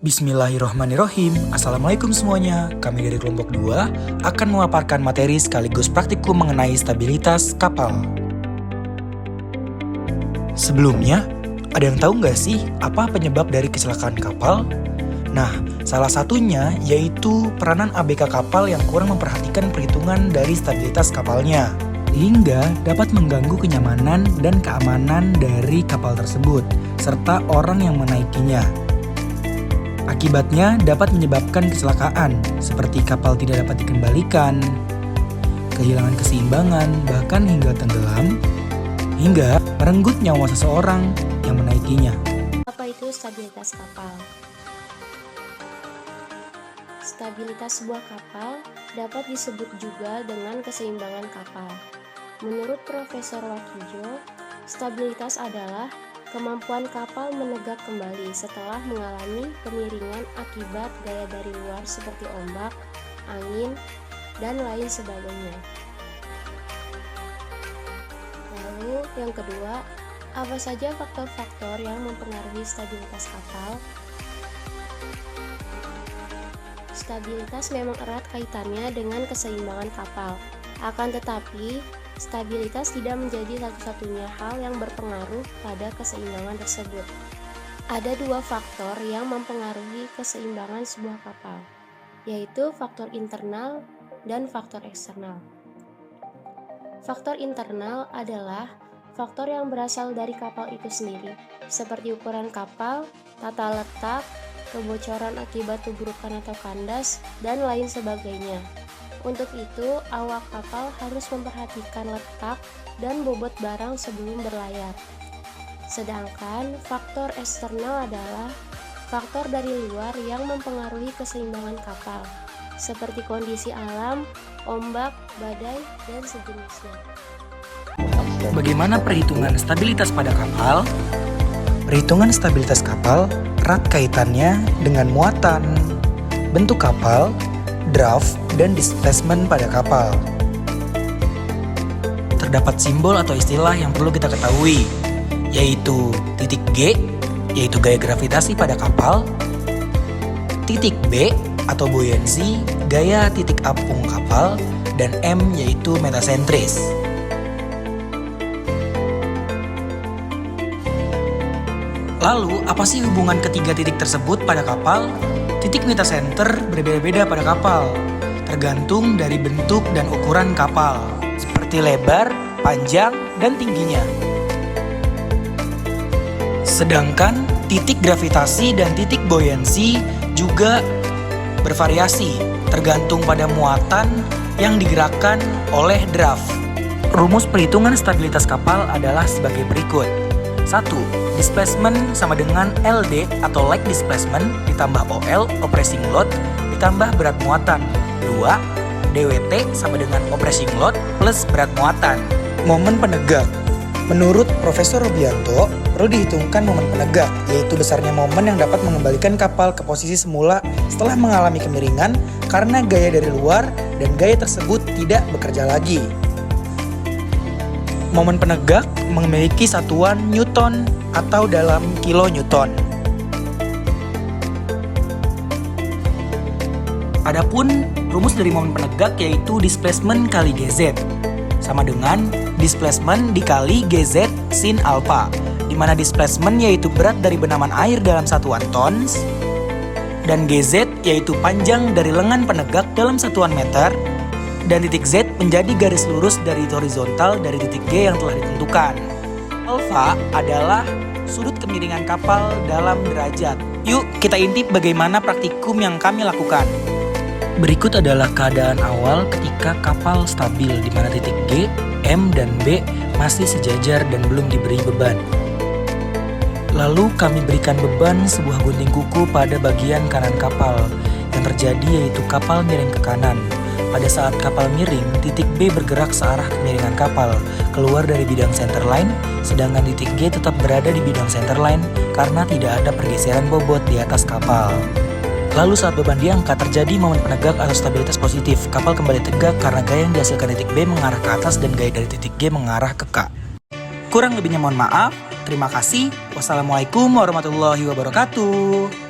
Bismillahirrahmanirrahim. Assalamualaikum semuanya. Kami dari kelompok 2 akan memaparkan materi sekaligus praktikum mengenai stabilitas kapal. Sebelumnya, ada yang tahu nggak sih apa penyebab dari kecelakaan kapal? Nah, salah satunya yaitu peranan ABK kapal yang kurang memperhatikan perhitungan dari stabilitas kapalnya, hingga dapat mengganggu kenyamanan dan keamanan dari kapal tersebut, serta orang yang menaikinya. Akibatnya dapat menyebabkan kecelakaan, seperti kapal tidak dapat dikembalikan, kehilangan keseimbangan, bahkan hingga tenggelam, hingga merenggut nyawa seseorang yang menaikinya. Apa itu stabilitas kapal? Stabilitas sebuah kapal dapat disebut juga dengan keseimbangan kapal. Menurut Profesor Wakijo, stabilitas adalah kemampuan kapal menegak kembali setelah mengalami kemiringan akibat gaya dari luar seperti ombak, angin, dan lain sebagainya. Lalu yang kedua, apa saja faktor-faktor yang mempengaruhi stabilitas kapal? Stabilitas memang erat kaitannya dengan keseimbangan kapal. Akan tetapi, stabilitas tidak menjadi satu-satunya hal yang berpengaruh pada keseimbangan tersebut. Ada dua faktor yang mempengaruhi keseimbangan sebuah kapal, yaitu faktor internal dan faktor eksternal. Faktor internal adalah faktor yang berasal dari kapal itu sendiri, seperti ukuran kapal, tata letak, kebocoran akibat tubrukan atau kandas, dan lain sebagainya. Untuk itu, awak kapal harus memperhatikan letak dan bobot barang sebelum berlayar. Sedangkan faktor eksternal adalah faktor dari luar yang mempengaruhi keseimbangan kapal, seperti kondisi alam, ombak, badai, dan sejenisnya. Bagaimana perhitungan stabilitas pada kapal? Perhitungan stabilitas kapal erat kaitannya dengan muatan, bentuk kapal, draft, dan displacement pada kapal. Terdapat simbol atau istilah yang perlu kita ketahui, yaitu titik G, yaitu gaya gravitasi pada kapal, titik B atau buoyancy, gaya titik apung kapal, dan M yaitu metasentris. Lalu, apa sih hubungan ketiga titik tersebut pada kapal? Titik metasenter berbeda-beda pada kapal, tergantung dari bentuk dan ukuran kapal, seperti lebar, panjang, dan tingginya. Sedangkan titik gravitasi dan titik buoyancy juga bervariasi, tergantung pada muatan yang digerakkan oleh draft. Rumus perhitungan stabilitas kapal adalah sebagai berikut. 1. Displacement sama dengan LD atau leg displacement ditambah OL, operating load, ditambah berat muatan. 2. DWT sama dengan operating load plus berat muatan. Momen penegak. Menurut Profesor Rubianto, perlu dihitungkan momen penegak, yaitu besarnya momen yang dapat mengembalikan kapal ke posisi semula setelah mengalami kemiringan karena gaya dari luar dan gaya tersebut tidak bekerja lagi. Momen penegak memiliki satuan Newton atau dalam kilonewton. Adapun rumus dari momen penegak yaitu displacement kali GZ sama dengan displacement dikali GZ sin alpha, di mana displacement yaitu berat dari benaman air dalam satuan tons dan GZ yaitu panjang dari lengan penegak dalam satuan meter, dan titik Z menjadi garis lurus dari horizontal dari titik G yang telah ditentukan. Alpha adalah sudut kemiringan kapal dalam derajat. Yuk kita intip bagaimana praktikum yang kami lakukan. Berikut adalah keadaan awal ketika kapal stabil di mana titik G, M, dan B masih sejajar dan belum diberi beban. Lalu kami berikan beban sebuah gunting kuku pada bagian kanan kapal. Yang terjadi yaitu kapal miring ke kanan. Pada saat kapal miring, titik B bergerak searah kemiringan kapal, keluar dari bidang centerline, sedangkan titik G tetap berada di bidang centerline karena tidak ada pergeseran bobot di atas kapal. Lalu saat beban diangkat terjadi momen penegak atau stabilitas positif. Kapal kembali tegak karena gaya yang dihasilkan titik B mengarah ke atas dan gaya dari titik G mengarah ke K. Kurang lebihnya mohon maaf. Terima kasih. Wassalamualaikum warahmatullahi wabarakatuh.